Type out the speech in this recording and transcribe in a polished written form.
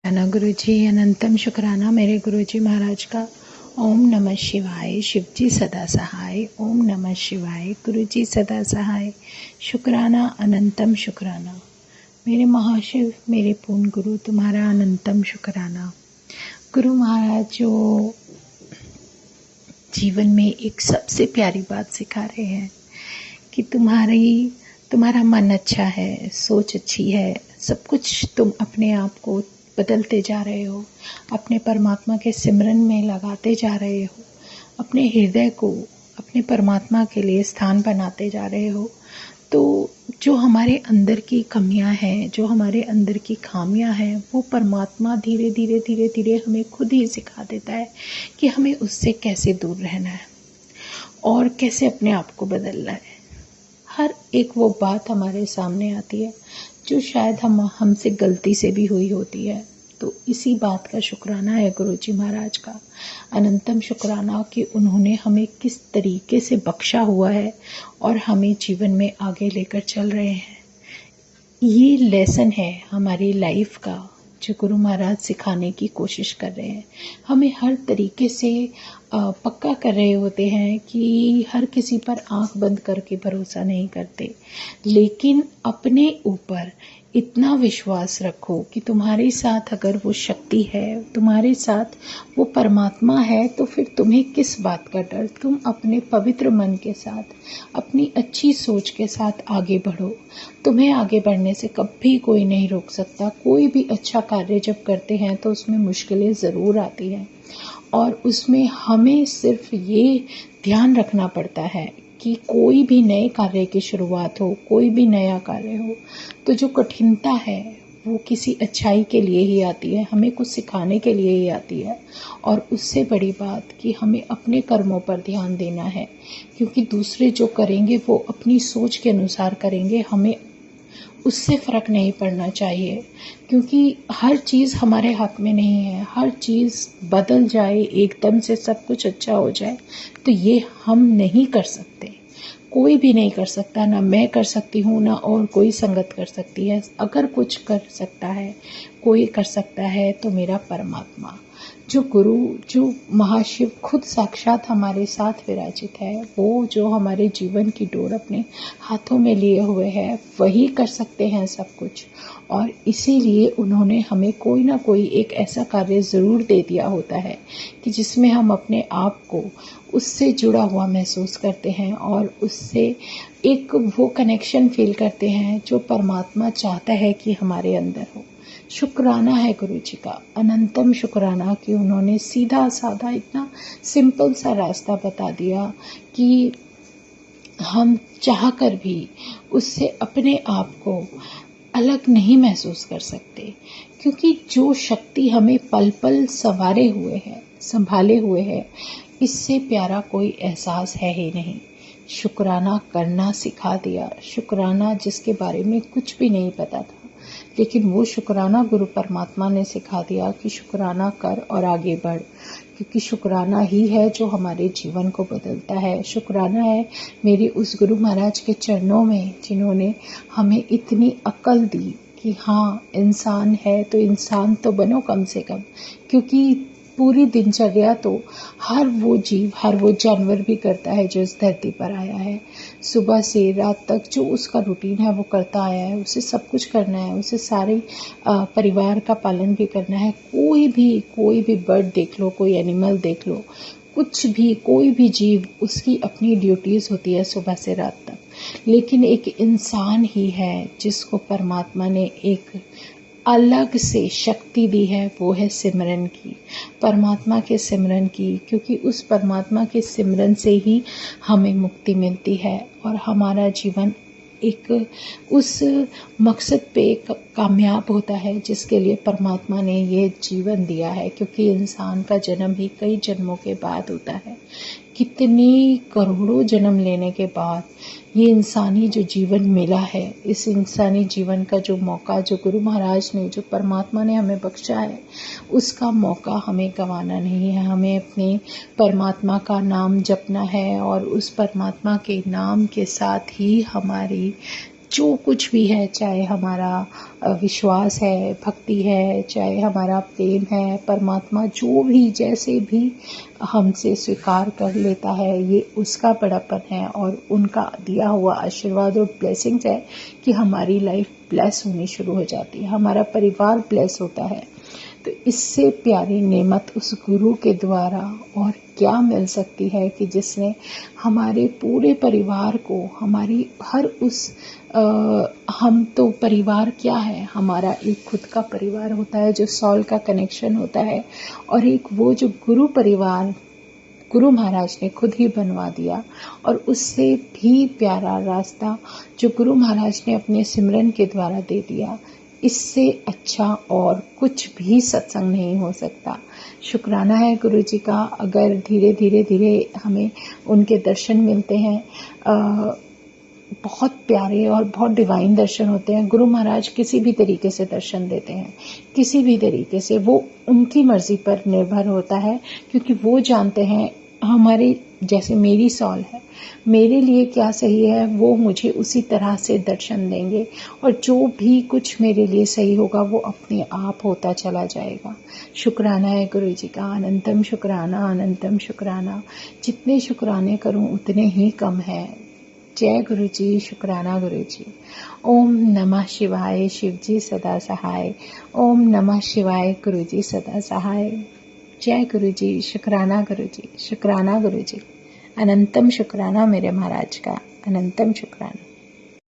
शुक्राना गुरुजी, अनंतम शुक्राना मेरे गुरुजी महाराज का। ओम नमः शिवाय। शिवजी सदा सहाय। ओम नमः शिवाय। गुरुजी सदा सहाय। शुक्राना, अनंतम शुक्राना मेरे महाशिव, मेरे पूर्ण गुरु, तुम्हारा अनंतम शुक्राना। गुरु महाराज जो जीवन में एक सबसे प्यारी बात सिखा रहे हैं कि तुम्हारा मन अच्छा है, सोच अच्छी है, सब कुछ तुम अपने आप को बदलते जा रहे हो, अपने परमात्मा के सिमरन में लगाते जा रहे हो, अपने हृदय को अपने परमात्मा के लिए स्थान बनाते जा रहे हो। तो जो हमारे अंदर की कमियां हैं, जो हमारे अंदर की खामियां हैं, वो परमात्मा धीरे धीरे धीरे धीरे हमें खुद ही सिखा देता है कि हमें उससे कैसे दूर रहना है और कैसे अपने आप को बदलना है। हर एक वो बात हमारे सामने आती है जो शायद हमसे गलती से भी हुई होती है। तो इसी बात का शुक्राना है गुरुजी महाराज का, अनंतम शुक्राना कि उन्होंने हमें किस तरीके से बख्शा हुआ है और हमें जीवन में आगे लेकर चल रहे हैं। ये लेसन है हमारी लाइफ का जो गुरु महाराज सिखाने की कोशिश कर रहे हैं। हमें हर तरीके से पक्का कर रहे होते हैं कि हर किसी पर आंख बंद करके भरोसा नहीं करते, लेकिन अपने ऊपर इतना विश्वास रखो कि तुम्हारे साथ अगर वो शक्ति है, तुम्हारे साथ वो परमात्मा है, तो फिर तुम्हें किस बात का डर। तुम अपने पवित्र मन के साथ, अपनी अच्छी सोच के साथ आगे बढ़ो। तुम्हें आगे बढ़ने से कभी कोई नहीं रोक सकता। कोई भी अच्छा कार्य जब करते हैं तो उसमें मुश्किलें ज़रूर आती हैं और उसमें हमें सिर्फ ये ध्यान रखना पड़ता है कि कोई भी नए कार्य की शुरुआत हो, कोई भी नया कार्य हो, तो जो कठिनता है वो किसी अच्छाई के लिए ही आती है, हमें कुछ सिखाने के लिए ही आती है। और उससे बड़ी बात कि हमें अपने कर्मों पर ध्यान देना है, क्योंकि दूसरे जो करेंगे वो अपनी सोच के अनुसार करेंगे, हमें उससे फ़र्क नहीं पड़ना चाहिए, क्योंकि हर चीज़ हमारे हाथ में नहीं है। हर चीज़ बदल जाए, एकदम से सब कुछ अच्छा हो जाए, तो ये हम नहीं कर सकते। कोई भी नहीं कर सकता, ना मैं कर सकती हूँ, ना और कोई संगत कर सकती है। अगर कुछ कर सकता है, कोई कर सकता है, तो मेरा परमात्मा, जो गुरु, जो महाशिव खुद साक्षात हमारे साथ विराजित है, वो जो हमारे जीवन की डोर अपने हाथों में लिए हुए है, वही कर सकते हैं सब कुछ। और इसीलिए उन्होंने हमें कोई ना कोई एक ऐसा कार्य ज़रूर दे दिया होता है कि जिसमें हम अपने आप को उससे जुड़ा हुआ महसूस करते हैं और उससे एक वो कनेक्शन फील करते हैं जो परमात्मा चाहता है कि हमारे अंदर हो। शुक्राना है गुरु जी का, अनंतम शुक्राना कि उन्होंने सीधा साधा इतना सिंपल सा रास्ता बता दिया कि हम चाहकर भी उससे अपने आप को अलग नहीं महसूस कर सकते, क्योंकि जो शक्ति हमें पल पल संभाले हुए है, इससे प्यारा कोई एहसास है ही नहीं। शुक्राना करना सिखा दिया, शुक्राना जिसके बारे में कुछ भी नहीं पता था, लेकिन वो शुक्राना गुरु परमात्मा ने सिखा दिया कि शुक्राना कर और आगे बढ़, क्योंकि शुक्राना ही है जो हमारे जीवन को बदलता है। शुक्राना है मेरे उस गुरु महाराज के चरणों में जिन्होंने हमें इतनी अक्ल दी कि हाँ, इंसान है तो इंसान तो बनो कम से कम, क्योंकि पूरी दिनचर्या तो हर वो जीव, हर वो जानवर भी करता है जो इस धरती पर आया है। सुबह से रात तक जो उसका रूटीन है वो करता आया है, उसे सब कुछ करना है, उसे सारे परिवार का पालन भी करना है। कोई भी बर्ड देख लो, कोई एनिमल देख लो, कुछ भी, कोई भी जीव, उसकी अपनी ड्यूटीज़ होती है सुबह से रात तक। लेकिन एक इंसान ही है जिसको परमात्मा ने एक अलग से शक्ति दी है, वो है सिमरन की, परमात्मा के सिमरन की, क्योंकि उस परमात्मा के सिमरन से ही हमें मुक्ति मिलती है और हमारा जीवन एक उस मकसद पे कामयाब होता है जिसके लिए परमात्मा ने ये जीवन दिया है। क्योंकि इंसान का जन्म ही कई जन्मों के बाद होता है, कितनी करोड़ों जन्म लेने के बाद ये इंसानी जो जीवन मिला है, इस इंसानी जीवन का जो मौका, जो गुरु महाराज ने, जो परमात्मा ने हमें बख्शा है, उसका मौका हमें गंवाना नहीं है। हमें अपने परमात्मा का नाम जपना है और उस परमात्मा के नाम के साथ ही हमारी जो कुछ भी है, चाहे हमारा विश्वास है, भक्ति है, चाहे हमारा प्रेम है, परमात्मा जो भी जैसे भी हमसे स्वीकार कर लेता है, ये उसका बड़ापन है और उनका दिया हुआ आशीर्वाद और ब्लेसिंग्स है कि हमारी लाइफ ब्लेस होनी शुरू हो जाती है, हमारा परिवार ब्लेस होता है। तो इससे प्यारी नेमत उस गुरु के द्वारा और क्या मिल सकती है कि जिसने हमारे पूरे परिवार को, हमारी हर उस हम तो परिवार क्या है, हमारा एक खुद का परिवार होता है जो सॉल का कनेक्शन होता है, और एक वो जो गुरु परिवार गुरु महाराज ने खुद ही बनवा दिया, और उससे भी प्यारा रास्ता जो गुरु महाराज ने अपने सिमरन के द्वारा दे दिया, इससे अच्छा और कुछ भी सत्संग नहीं हो सकता। शुक्राना है गुरु जी का, अगर धीरे धीरे धीरे हमें उनके दर्शन मिलते हैं। बहुत प्यारे और बहुत डिवाइन दर्शन होते हैं। गुरु महाराज किसी भी तरीके से दर्शन देते हैं, किसी भी तरीके से, वो उनकी मर्जी पर निर्भर होता है, क्योंकि वो जानते हैं हमारे, जैसे मेरी सॉल है, मेरे लिए क्या सही है वो मुझे उसी तरह से दर्शन देंगे, और जो भी कुछ मेरे लिए सही होगा वो अपने आप होता चला जाएगा। शुक्राना है गुरु जी का, अनंतम शुक्राना, अनंतम शुक्राना। जितने शुक्राने करूं उतने ही कम है। जय गुरु जी, शुक्राना गुरु जी। ओम नमः शिवाय, शिव जी सदा सहाय। ओम नमः शिवाय, गुरु जी सदा सहाय। जय गुरु जी, शुक्राना गुरु जी, शुक्राना गुरु जी। अनंतम शुक्राना मेरे महाराज का, अनंतम शुक्राना।